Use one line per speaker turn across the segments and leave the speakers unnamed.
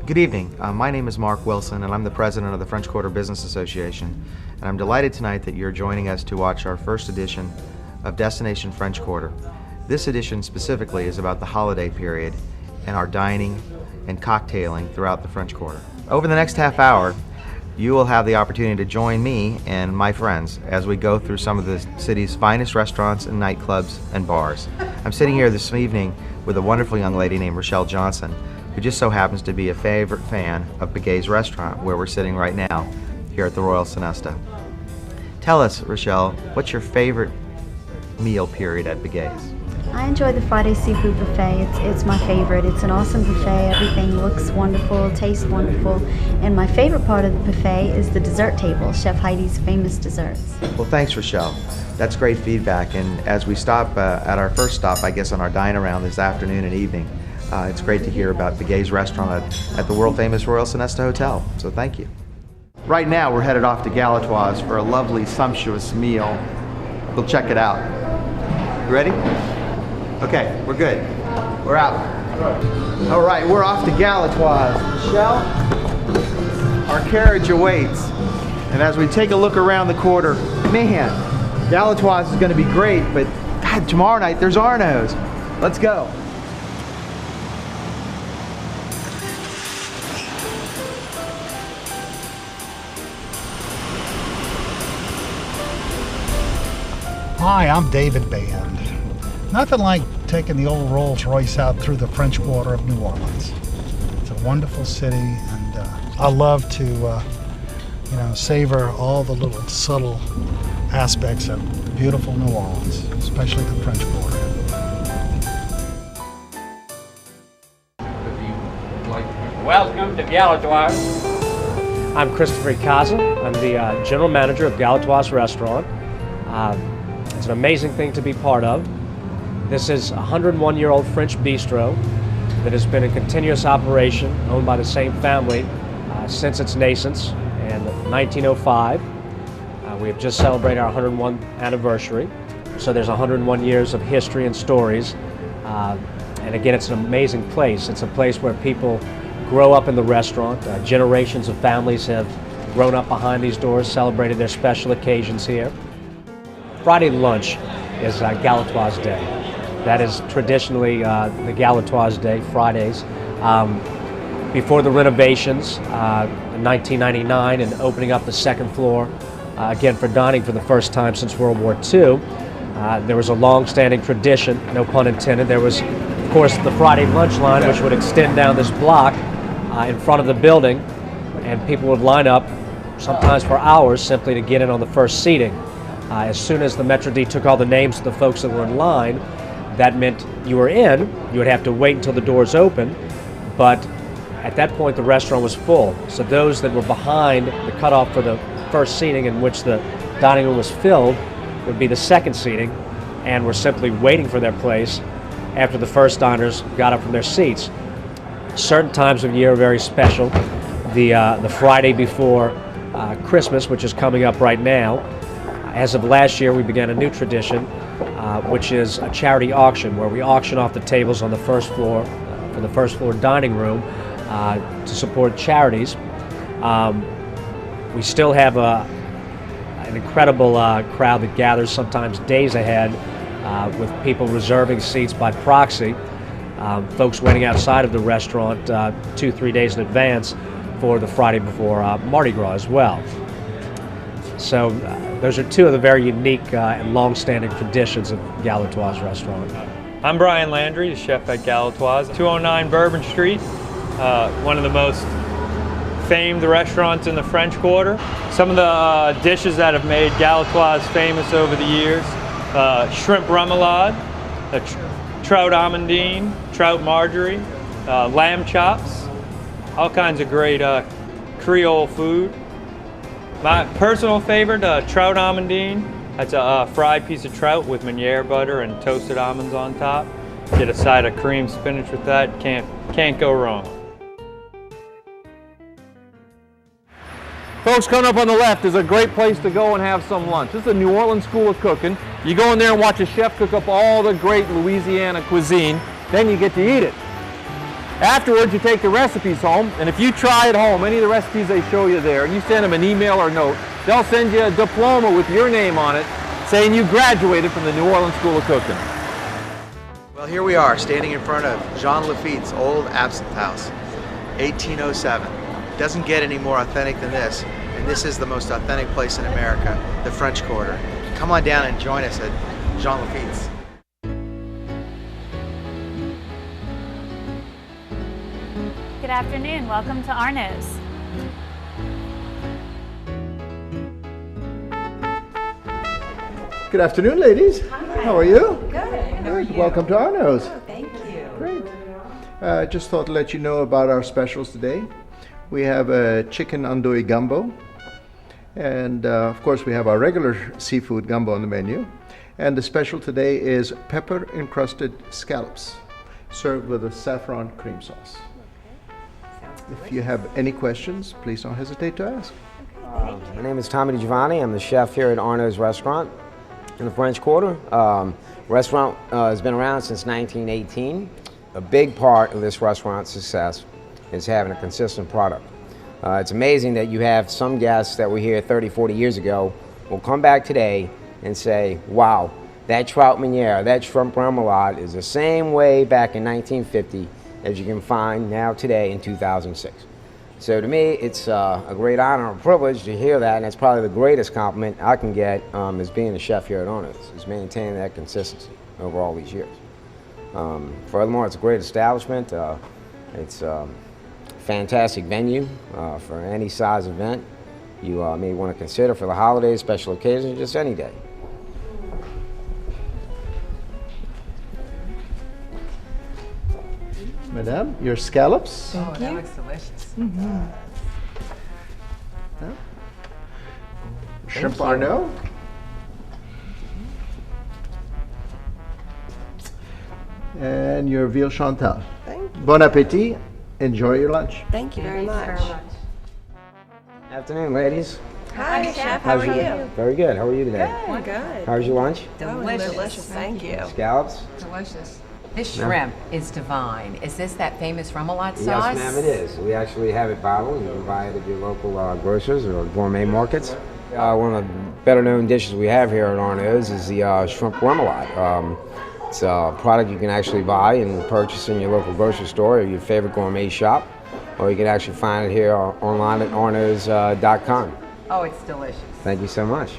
Good evening. My name is Mark Wilson, and I'm the president of the French Quarter Business Association. And I'm delighted tonight that you're joining us to watch our first edition of Destination French Quarter. This edition specifically is about the holiday period and our dining and cocktailing throughout the French Quarter. Over the next half hour, you will have the opportunity to join me and my friends as we go through some of the city's finest restaurants and nightclubs and bars. I'm sitting here this evening with a wonderful young lady named Rochelle Johnson, who just so happens to be a favorite fan of BEGUE'S restaurant, where we're sitting right now here at the Royal Sonesta. Tell us, Rochelle, what's your favorite meal period at BEGUE'S?
I enjoy the Friday seafood buffet. It's my favorite. It's an awesome buffet. Everything looks wonderful, tastes wonderful. And my favorite part of the buffet is the dessert table, Chef Heidi's famous desserts.
Well, thanks, Rochelle. That's great feedback. And as we stop at our first stop, I guess, on our dine around this afternoon and evening, it's great to hear about BEGUE'S restaurant at the world famous Royal Sonesta Hotel. So thank you. Right now, we're headed off to Galatoire's for a lovely, sumptuous meal. We'll check it out. You ready? Okay, we're good. We're out. All right, we're off to Galatoire's. Michelle, our carriage awaits. And as we take a look around the quarter, man, Galatoire's is going to be great, but God, tomorrow night there's Arnaud's. Let's go.
Hi, I'm David Band. Nothing like taking the old Rolls Royce out through the French Quarter of New Orleans. It's a wonderful city, and I love to, savor all the little subtle aspects of beautiful New Orleans, especially the French Quarter.
Welcome to Galatoire's. I'm Christopher Casa. I'm the general manager of Galatoire's restaurant. It's an amazing thing to be part of. This is a 101-year-old French bistro that has been in continuous operation, owned by the same family since its nascence in 1905. We have just celebrated our 101th anniversary, so there's 101 years of history and stories. And again, it's an amazing place. It's a place where people grow up in the restaurant. Generations of families have grown up behind these doors, celebrated their special occasions here. Friday lunch is Galatoire's Day. That is traditionally the Galatoire's Day, Fridays. Before the renovations in 1999 and opening up the second floor, again for dining for the first time since World War II, there was a long-standing tradition, no pun intended. There was, of course, the Friday lunch line, which would extend down this block in front of the building, and people would line up, sometimes for hours, simply to get in on the first seating. As soon as the Metro D took all the names of the folks that were in line, that meant you were in. You would have to wait until the doors opened, but at that point the restaurant was full. So those that were behind the cutoff for the first seating, in which the dining room was filled, would be the second seating, and were simply waiting for their place after the first diners got up from their seats. Certain times of year are very special. The Friday before Christmas, which is coming up right now. As of last year, we began a new tradition, which is a charity auction, where we auction off the tables on the first floor for the first floor dining room to support charities. We still have an incredible crowd that gathers sometimes days ahead, with people reserving seats by proxy, folks waiting outside of the restaurant 2-3 days in advance for the Friday before Mardi Gras as well. So those are two of the very unique and long-standing traditions of Galatoire's restaurant.
I'm Brian Landry, the chef at Galatoire's, 209 Bourbon Street, one of the most famed restaurants in the French Quarter. Some of the dishes that have made Galatoire's famous over the years: shrimp remoulade, trout amandine, trout marjorie, lamb chops, all kinds of great Creole food. My personal favorite, trout amandine. That's a fried piece of trout with Meunier butter and toasted almonds on top. Get a side of cream spinach with that. Can't go wrong.
Folks, coming up on the left is a great place to go and have some lunch. This is the New Orleans School of Cooking. You go in there and watch a chef cook up all the great Louisiana cuisine, then you get to eat it. Afterwards, you take the recipes home, and if you try at home any of the recipes they show you there, and you send them an email or note, they'll send you a diploma with your name on it saying you graduated from the New Orleans School of Cooking.
Well, here we are, standing in front of Jean Lafitte's old absinthe house, 1807. Doesn't get any more authentic than this, and this is the most authentic place in America, the French Quarter. Come on down and join us at Jean Lafitte's.
Good afternoon, welcome to Arno's.
Good afternoon, ladies.
Hi.
How are you?
Good. How are you?
Welcome to Arno's.
Oh, thank you.
Great. Just thought to let you know about our specials today. We have a chicken andouille gumbo, and of course we have our regular seafood gumbo on the menu. And the special today is pepper encrusted scallops, served with a saffron cream sauce. If you have any questions, please don't hesitate to ask.
My name is Tommy DiGiovanni. I'm the chef here at Arno's restaurant in the French Quarter. Restaurant has been around since 1918. A big part of this restaurant's success is having a consistent product. It's amazing that you have some guests that were here 30, 40 years ago will come back today and say, wow, that trout meuniere, that shrimp remoulade is the same way back in 1950 as you can find now today in 2006. So to me, it's a great honor and privilege to hear that, and that's probably the greatest compliment I can get as being a chef here at Arno's, is maintaining that consistency over all these years. Furthermore, it's a great establishment. It's a fantastic venue for any size event you may want to consider for the holidays, special occasions, just any day.
Madame, your scallops.
Thank you.
That looks delicious.
Shrimp Arnaud. And your veal chantal.
Thank you.
Bon appetit. Enjoy your lunch.
Thank you very much.
Afternoon, ladies.
Hi, Chef. How are you?
Very good. How are you today?
Good. Good.
How's your lunch?
Delicious.
Delicious. Thank you.
Scallops?
Delicious. This shrimp is divine. Is this that famous remoulade sauce?
Yes, ma'am, it is. We actually have it bottled. You can buy it at your local grocers or gourmet markets. One of the better known dishes we have here at Arno's is the shrimp remoulade. It's a product you can actually buy and purchase in your local grocery store or your favorite gourmet shop, or you can actually find it here online at arnos.com.
Oh, it's delicious.
Thank you so much.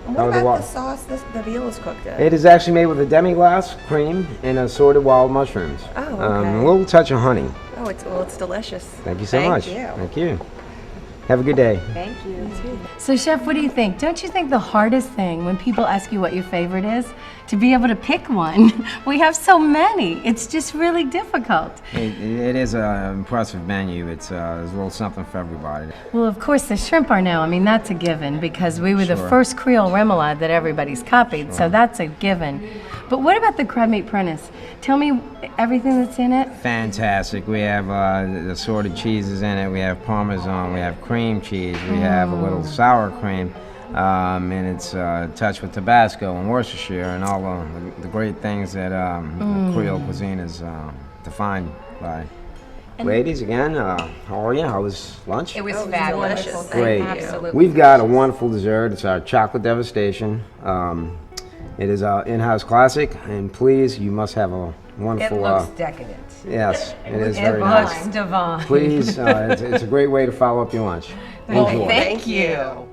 And what about the sauce the veal is cooked in?
It is actually made with a demi-glace, cream, and assorted wild mushrooms.
Oh, okay.
A little touch of honey.
Oh, it's delicious.
Thank you so much. Thank you. Have a good day.
Thank you.
So, Chef, what do you think? Don't you think the hardest thing when people ask you what your favorite is, to be able to pick one? We have so many. It's just really difficult.
It is an impressive menu. It's there's a little something for everybody.
Well, of course, the shrimp Arnaud, I mean, that's a given because we were the first Creole remoulade that everybody's copied, so that's a given. But what about the crab meat prentice? Tell me everything that's in it.
Fantastic. We have assorted cheeses in it. We have Parmesan. We have cream cheese. We have a little sour cream. And it's touched with Tabasco and Worcestershire and all the great things that Creole cuisine is defined by. Ladies, again, how are you? How was lunch?
It was fabulous.
Delicious.
Great.
Absolutely.
We've got a wonderful dessert. It's our chocolate devastation. It is our in-house classic, and please, you must have a wonderful.
It looks decadent.
Yes, it is
It
very
looks
nice.
divine.
Please, it's a great way to follow up your lunch. Enjoy.
Thank you.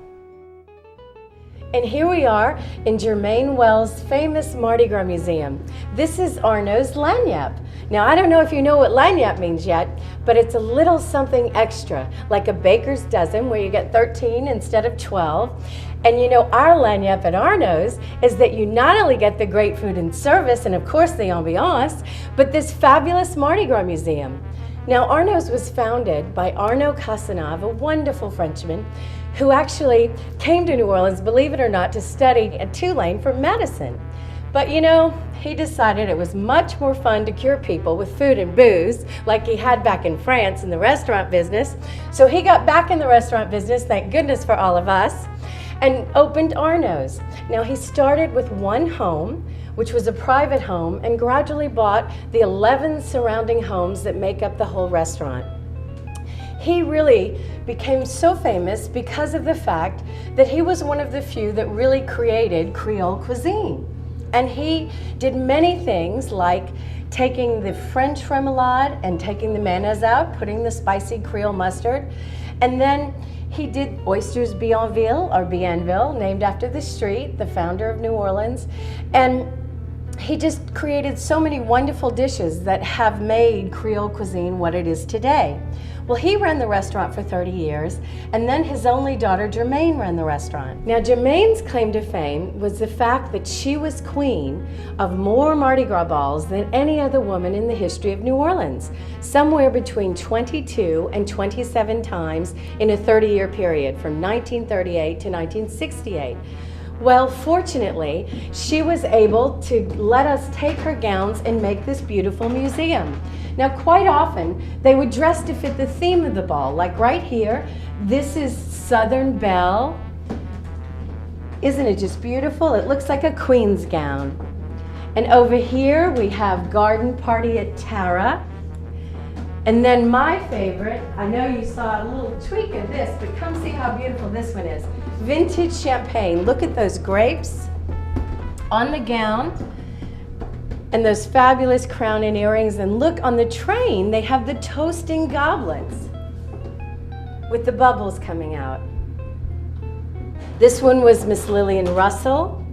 And here we are in Germain Wells' famous Mardi Gras Museum. This is Arno's lagniappe. Now, I don't know if you know what lagniappe means yet, but it's a little something extra, like a baker's dozen where you get 13 instead of 12. And you know, our lagniappe at Arno's is that you not only get the great food and service, and of course the ambiance, but this fabulous Mardi Gras museum. Now, Arno's was founded by Arnaud Cazenave, a wonderful Frenchman, who actually came to New Orleans, believe it or not, to study at Tulane for medicine. But you know, he decided it was much more fun to cure people with food and booze, like he had back in France in the restaurant business. So he got back in the restaurant business, thank goodness for all of us, and opened Arno's. Now, he started with one home which was a private home, and gradually bought the 11 surrounding homes that make up the whole restaurant. He really became so famous because of the fact that he was one of the few that really created Creole cuisine. And he did many things like taking the French remoulade and taking the mayonnaise out, putting the spicy Creole mustard, and then he did oysters Bienville, named after the street, the founder of New Orleans, and he just created so many wonderful dishes that have made Creole cuisine what it is today. Well, he ran the restaurant for 30 years, and then his only daughter, Germaine, ran the restaurant. Now, Germaine's claim to fame was the fact that she was queen of more Mardi Gras balls than any other woman in the history of New Orleans, somewhere between 22 and 27 times in a 30-year period, from 1938 to 1968. Well, fortunately, she was able to let us take her gowns and make this beautiful museum. Now, quite often, they would dress to fit the theme of the ball, like right here, this is Southern Belle. Isn't it just beautiful? It looks like a queen's gown. And over here, we have Garden Party at Tara. And then my favorite, I know you saw a little tweak of this, but come see how beautiful this one is. Vintage champagne. Look at those grapes on the gown and those fabulous crown and earrings. And look, on the train, they have the toasting goblets with the bubbles coming out. This one was Miss Lillian Russell.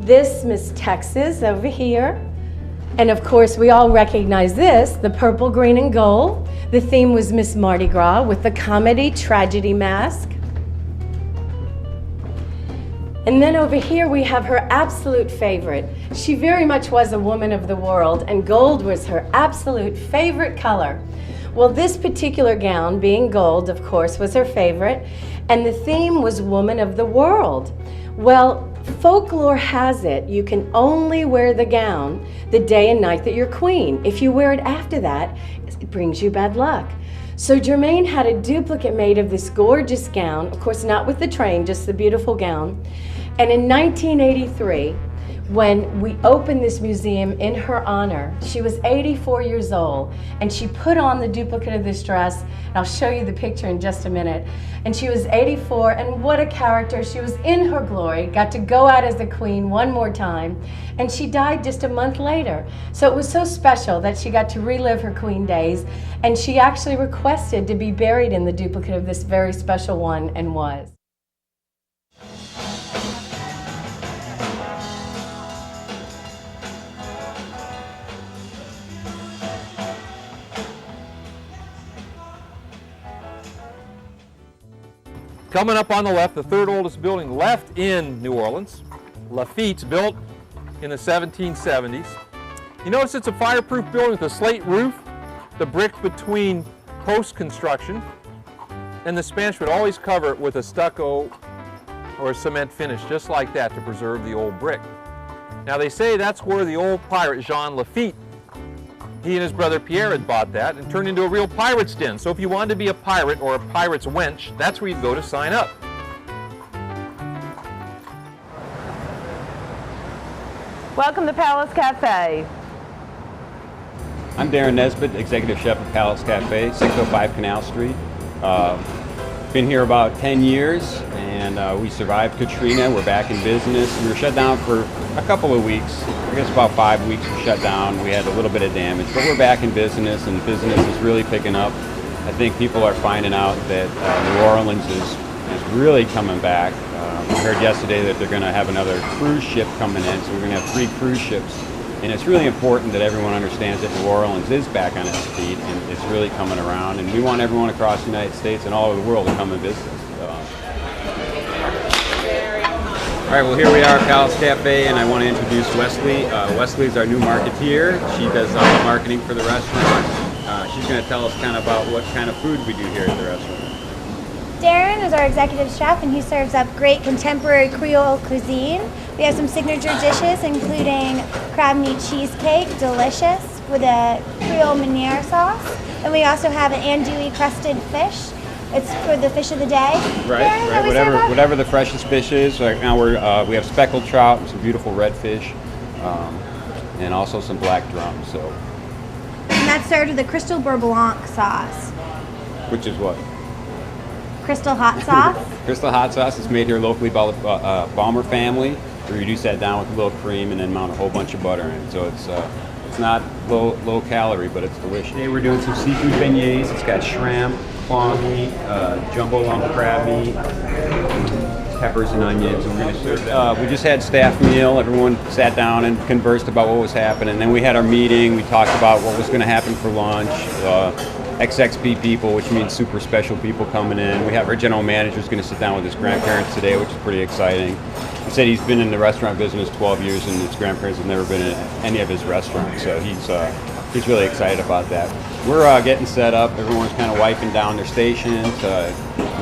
This, Miss Texas over here. And of course, we all recognize this, the purple, green, and gold. The theme was Miss Mardi Gras with the comedy tragedy mask. And then over here we have her absolute favorite. She very much was a woman of the world, and gold was her absolute favorite color. Well, this particular gown, being gold, of course, was her favorite, and the theme was woman of the world. Well, folklore has it you can only wear the gown the day and night that you're queen. If you wear it after that, it brings you bad luck. So Germaine had a duplicate made of this gorgeous gown, of course not with the train, just the beautiful gown. And in 1983, when we opened this museum in her honor, she was 84 years old, and she put on the duplicate of this dress, and I'll show you the picture in just a minute. And she was 84, and what a character. She was in her glory, got to go out as the queen one more time, and she died just a month later. So it was so special that she got to relive her queen days, and she actually requested to be buried in the duplicate of this very special one, and was.
Coming up on the left, the third oldest building left in New Orleans, Lafitte's, built in the 1770s. You notice it's a fireproof building with a slate roof. The brick between post-construction, and the Spanish would always cover it with a stucco or a cement finish, just like that, to preserve the old brick. Now they say that's where the old pirate Jean Lafitte, he and his brother Pierre had bought that and turned into a real pirate's den. So if you wanted to be a pirate or a pirate's wench, that's where you'd go to sign up.
Welcome to Palace Cafe.
I'm Darren Nesbitt, Executive Chef at Palace Cafe, 605 Canal Street. Been here about 10 years, and we survived Katrina. We're back in business. We were shut down for a couple of weeks. I guess about 5 weeks we shut down. We had a little bit of damage, but we're back in business, and business is really picking up. I think people are finding out that New Orleans is really coming back. I heard yesterday that they're going to have another cruise ship coming in, so we're going to have 3 cruise ships. And it's really important that everyone understands that New Orleans is back on its feet, and it's really coming around. And we want everyone across the United States and all over the world to come and visit us. All right, well, here we are at Palace Cafe, and I want to introduce Wesley. Wesley's our new marketeer. She does all the marketing for the restaurant. She's going to tell us kind of about what kind of food we do here at the restaurant.
Darren is our executive chef, and he serves up great contemporary Creole cuisine. We have some signature dishes, including crab meat cheesecake, delicious, with a Creole Meunier sauce. And we also have an andouille crusted fish. It's for the fish of the day.
Right,
Darren,
whatever the freshest fish is. Right now we have speckled trout and some beautiful redfish. and also some black drum. So,
And that's served with a Crystal Bourbon sauce.
which is what?
Crystal hot sauce.
Crystal hot sauce is made here locally by the Balmer family. We reduce that down with a little cream and then mount a whole bunch of butter in it. So it's not low calorie, but it's delicious. Today we're doing some seafood beignets. It's got shrimp, claw meat, jumbo lump crab meat, peppers and onions. And we're going to serve that. We just had staff meal. Everyone sat down and conversed about what was happening. Then we had our meeting. We talked about what was going to happen for lunch. XXP people, which means super special people coming in. We have our general manager who's going to sit down with his grandparents today, which is pretty exciting. He said he's been in the restaurant business 12 years and his grandparents have never been in any of his restaurants, so he's really excited about that. We're getting set up. Everyone's kind of wiping down their stations,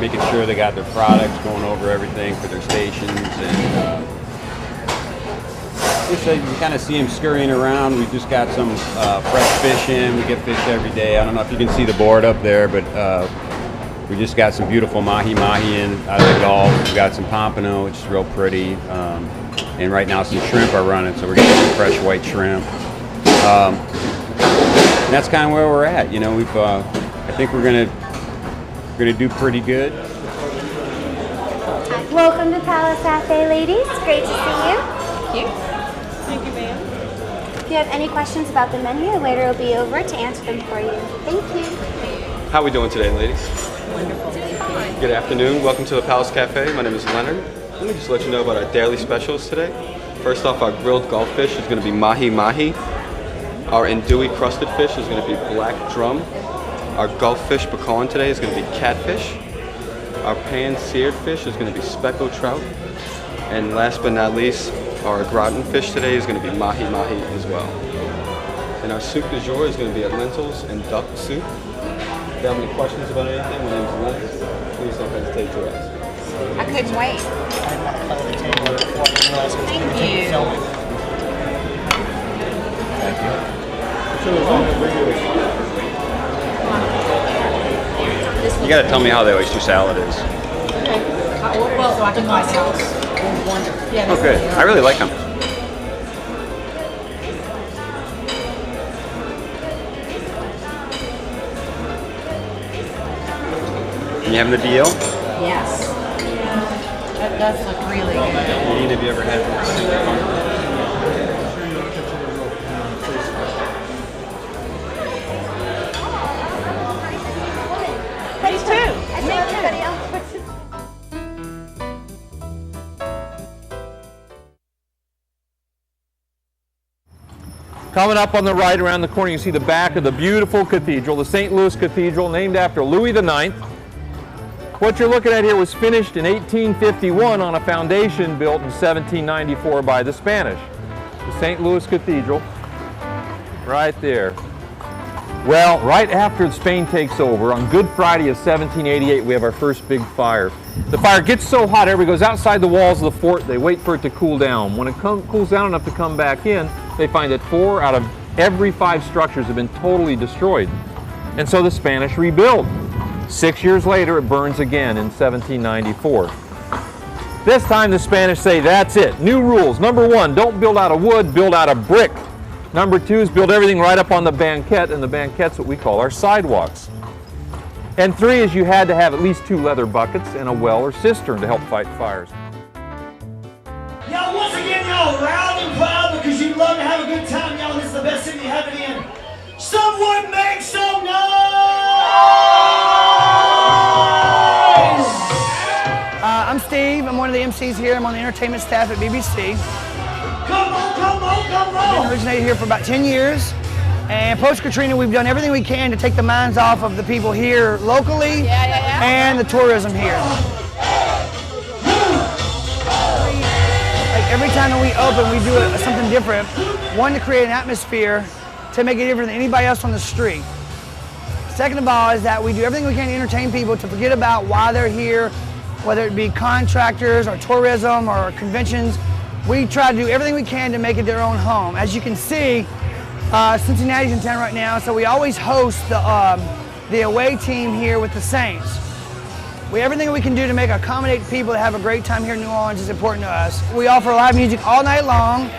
making sure they got their products, going over everything for their stations, and you kind of see them scurrying around. We just got some fresh fish in. We get fish every day. I don't know if you can see the board up there, but we just got some beautiful mahi-mahi in out of the Gulf. We got some pompano, which is real pretty. And right now some shrimp are running, so we're getting some fresh white shrimp. And that's kind of where we're at. You know, I think we're gonna do pretty good.
Welcome to Palace Cafe, ladies. Great to see you.
Thank you. Thank you, ma'am.
If you have any questions about the menu, the waiter will be over to answer them for you. Thank you.
How are we doing today, ladies?
Wonderful.
Good afternoon. Welcome to the Palace Cafe. My name is Leonard. Let me just let you know about our daily specials today. First off, our grilled gulffish is going to be mahi-mahi. Our andouille crusted fish is going to be black drum. Our gulffish pecan today is going to be catfish. Our pan-seared fish is going to be speckled trout. And last but not least, our gratin fish today is going to be mahi-mahi as well. And our soup du jour is going to be lentils and duck soup. If you have any questions about anything, my name is Leonard. Please don't hesitate to ask.
I couldn't wait. Thank you.
You got to tell me how the oyster salad is.
Okay. Well, so I can myself. Wonderful. Yeah.
Oh, good. I really like them. You having the deal?
Yes. That does look really good.
Nadine, have you ever had one?
Me too. I think everybody else.
Coming up on the right around the corner, you see the back of the beautiful cathedral, the St. Louis Cathedral, named after Louis IX. What you're looking at here was finished in 1851 on a foundation built in 1794 by the Spanish. The St. Louis Cathedral, right there. Well, right after Spain takes over, on Good Friday of 1788, we have our first big fire. The fire gets so hot, everybody goes outside the walls of the fort. They wait for it to cool down. When it cools down enough to come back in, they find that 4 out of every 5 structures have been totally destroyed. And so the Spanish rebuild. 6 years later, it burns again in 1794. This time the Spanish say, that's it. New rules. Number 1, don't build out of wood, build out of brick. Number 2 is build everything right up on the banquette, and the banquette's what we call our sidewalks. And 3 is you had to have at least 2 leather buckets and a well or cistern to help fight fires.
Y'all, once again, y'all loud and proud because you love to have a good time, y'all. This is the best city you have it in. Someone make some noise!
I'm Steve. I'm one of the MCs here. I'm on the entertainment staff at BBC.
Come on, come on, come on!
Been originated here for about 10 years. And post-Katrina, we've done everything we can to take the minds off of the people here locally and the tourism here. Like every time that we open, we do something different. One, to create an atmosphere to make it different than anybody else on the street. Second of all is that we do everything we can to entertain people to forget about why they're here, whether it be contractors or tourism or conventions. We try to do everything we can to make it their own home. As you can see, Cincinnati's in town right now, so we always host the away team here with the Saints. Everything we can do to make accommodate people to have a great time here in New Orleans is important to us. We offer live music all night long.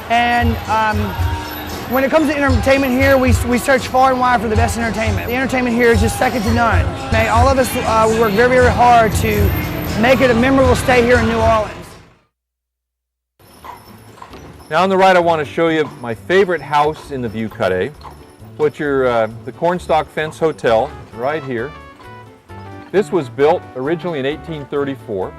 And when it comes to entertainment here, we search far and wide for the best entertainment. The entertainment here is just second to none. All of us work very, very hard to make it a memorable stay here in New Orleans.
Now on the right, I want to show you my favorite house in the Vieux Carré, which are the Cornstalk Fence Hotel, right here. This was built originally in 1834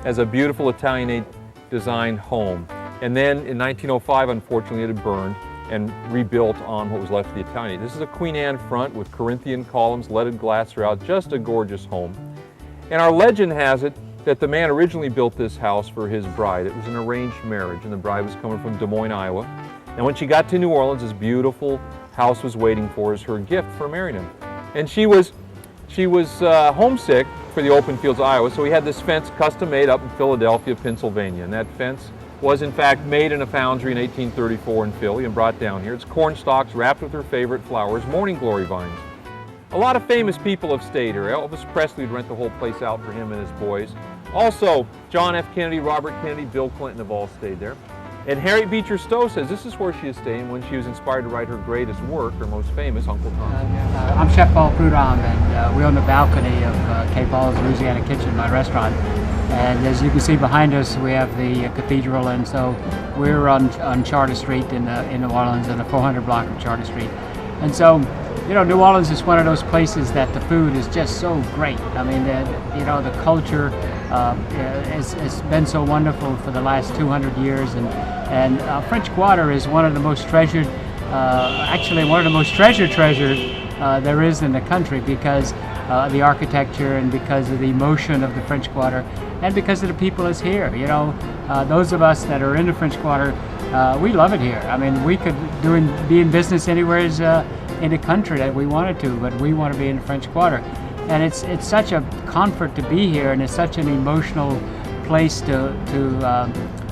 as a beautiful Italianate designed home. And then in 1905, unfortunately, it had burned and rebuilt on what was left of the Italianate. This is a Queen Anne front with Corinthian columns, leaded glass throughout, just a gorgeous home. And our legend has it that the man originally built this house for his bride. It was an arranged marriage, and the bride was coming from Des Moines, Iowa. And when she got to New Orleans, this beautiful house was waiting for her as her gift for marrying him. And she was homesick for the open fields of Iowa, so he had this fence custom made up in Philadelphia, Pennsylvania. And that fence was in fact made in a foundry in 1834 in Philly and brought down here. It's corn stalks wrapped with her favorite flowers, morning glory vines. A lot of famous people have stayed here. Elvis Presley would rent the whole place out for him and his boys. Also, John F. Kennedy, Robert Kennedy, Bill Clinton have all stayed there. And Harriet Beecher Stowe says this is where she is staying when she was inspired to write her greatest work, her most famous, Uncle Tom.
I'm Chef Paul Prudhomme, and we're on the balcony of K-Paul's Louisiana Kitchen, my restaurant. And as you can see behind us, we have the cathedral, and so we're on Charter Street in New Orleans, in the 400 block of Charter Street. And so, you know, New Orleans is one of those places that the food is just so great. I mean, the culture has been so wonderful for the last 200 years, and French Quarter is one of the most treasured, actually one of the most treasured there is in the country, because the architecture and because of the emotion of the French Quarter and because of the people that's here. You know, those of us that are in the French Quarter, we love it here. I mean, we could be in business anywhere in the country that we wanted to, but we want to be in the French Quarter. And it's such a comfort to be here, and it's such an emotional place to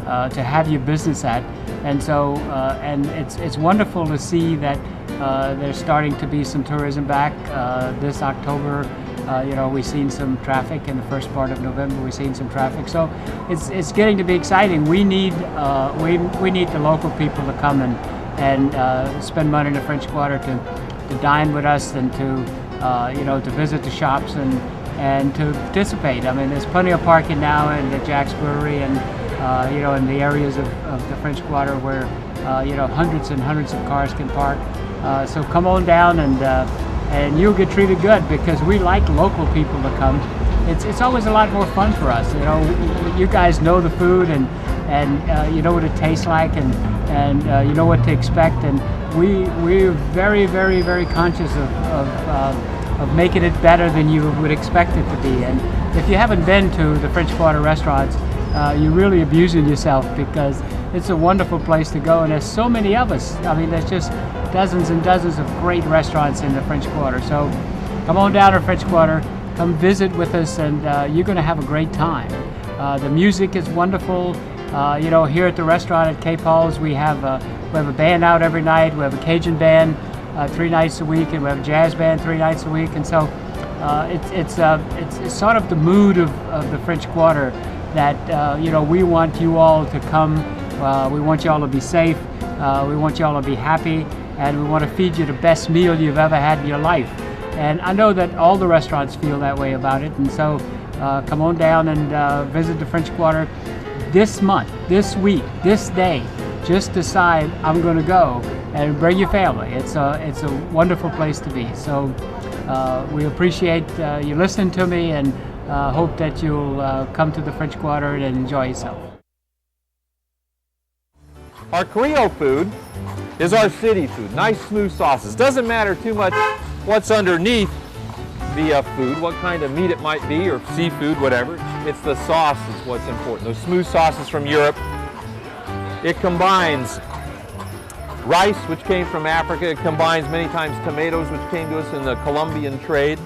have your business at. And so, and it's wonderful to see that there's starting to be some tourism back this October. You know, we've seen some traffic in the first part of November. We've seen some traffic, so it's getting to be exciting. We need we need the local people to come and spend money in the French Quarter to dine with us and to you know, to visit the shops and to participate. I mean, there's plenty of parking now in the Jack's Brewery and you know, in the areas of the French Quarter where you know, hundreds and hundreds of cars can park. So come on down and you'll get treated good, because we like local people to come. It's always a lot more fun for us. You know, you guys know the food and you know what it tastes like and you know what to expect, and we're very, very, very conscious of making it better than you would expect it to be. And if you haven't been to the French Quarter restaurants, you're really abusing yourself, because it's a wonderful place to go, and there's so many of us. I mean, there's just dozens and dozens of great restaurants in the French Quarter. So come on down to French Quarter, come visit with us, and you're going to have a great time. The music is wonderful. You know, here at the restaurant at K-Paul's, we have a band out every night. We have a Cajun band 3 nights a week, and we have a jazz band 3 nights a week. And so it's sort of the mood of the French Quarter that you know, we want you all to come. We want you all to be safe. We want you all to be happy, and we want to feed you the best meal you've ever had in your life. And I know that all the restaurants feel that way about it. And so come on down and visit the French Quarter this month, this week, this day. Just decide, I'm going to go, and bring your family. It's a wonderful place to be. So we appreciate you listening to me, and hope that you'll come to the French Quarter and enjoy yourself.
Our Creole food is our city food. Nice smooth sauces. Doesn't matter too much what's underneath the food, what kind of meat it might be, or seafood, whatever. It's the sauce is what's important. Those smooth sauces from Europe. It combines rice, which came from Africa. It combines many times tomatoes, which came to us in the Colombian trade.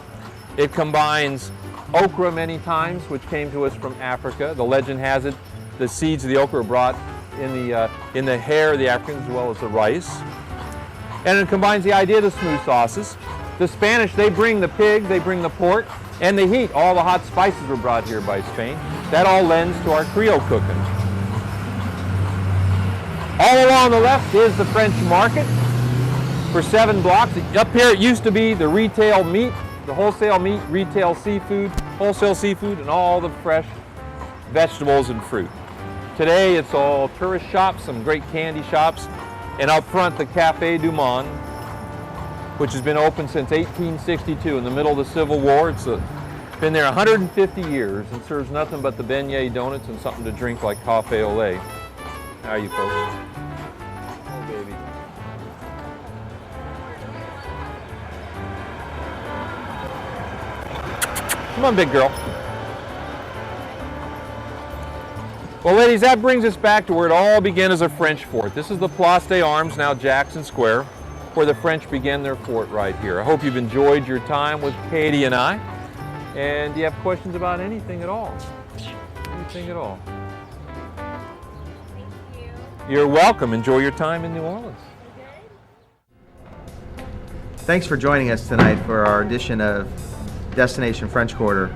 It combines okra many times, which came to us from Africa. The legend has it the seeds of the okra are brought in the hair of the Africans as well as the rice. And it combines the idea of the smooth sauces. The Spanish, they bring the pig, they bring the pork, and the heat. All the hot spices were brought here by Spain. That all lends to our Creole cooking. All along the left is the French market for 7 blocks. Up here it used to be the retail meat, the wholesale meat, retail seafood, wholesale seafood, and all the fresh vegetables and fruit. Today it's all tourist shops, some great candy shops, and up front the Café du Monde, which has been open since 1862 in the middle of the Civil War. It's been there 150 years and serves nothing but the beignet donuts and something to drink like café au lait. How are you folks? Oh, baby. Come on, big girl. Well, ladies, that brings us back to where it all began as a French fort. This is the Place des Armes, now Jackson Square, where the French began their fort right here. I hope you've enjoyed your time with Katie and I. And do you have questions about anything at all? Anything at all? Thank you. You're welcome. Enjoy your time in New Orleans.
Thanks for joining us tonight for our edition of Destination French Quarter.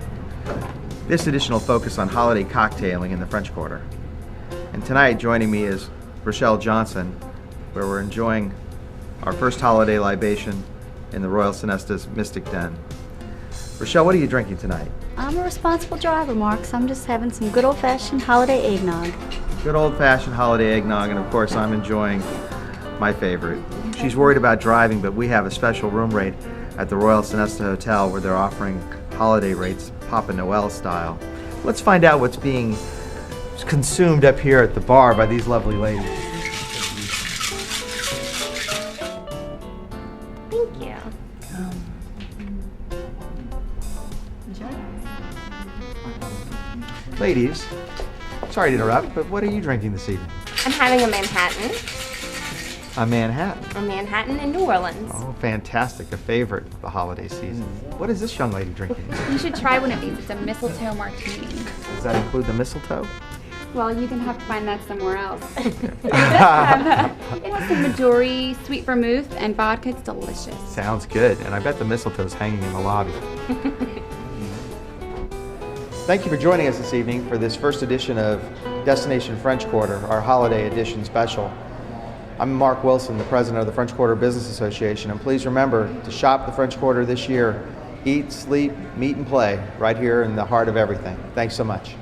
This edition will focus on holiday cocktailing in the French Quarter. And tonight joining me is Rochelle Johnson, where we're enjoying our first holiday libation in the Royal Sonesta's Mystic Den. Rochelle, what are you drinking tonight?
I'm a responsible driver, Mark, so I'm just having some good old-fashioned holiday eggnog.
Good old-fashioned holiday eggnog, and of course I'm enjoying my favorite. She's worried about driving, but we have a special room rate at the Royal Sonesta Hotel where they're offering holiday rates, Papa Noel style. Let's find out what's being consumed up here at the bar by these lovely ladies.
Thank you.
Ladies, sorry to interrupt, but what are you drinking this evening?
I'm having a Manhattan.
A Manhattan.
A Manhattan in New Orleans.
Oh, fantastic. A favorite of the holiday season. What is this young lady drinking?
You should try one of these. It's a mistletoe martini.
Does that include the mistletoe?
Well, you can have to find that somewhere else. It has some Midori, sweet vermouth, and vodka. It's delicious.
Sounds good. And I bet the mistletoe's hanging in the lobby. Thank you for joining us this evening for this first edition of Destination French Quarter, our holiday edition special. I'm Mark Wilson, the president of the French Quarter Business Association, and please remember to shop the French Quarter this year. Eat, sleep, meet, and play right here in the heart of everything. Thanks so much.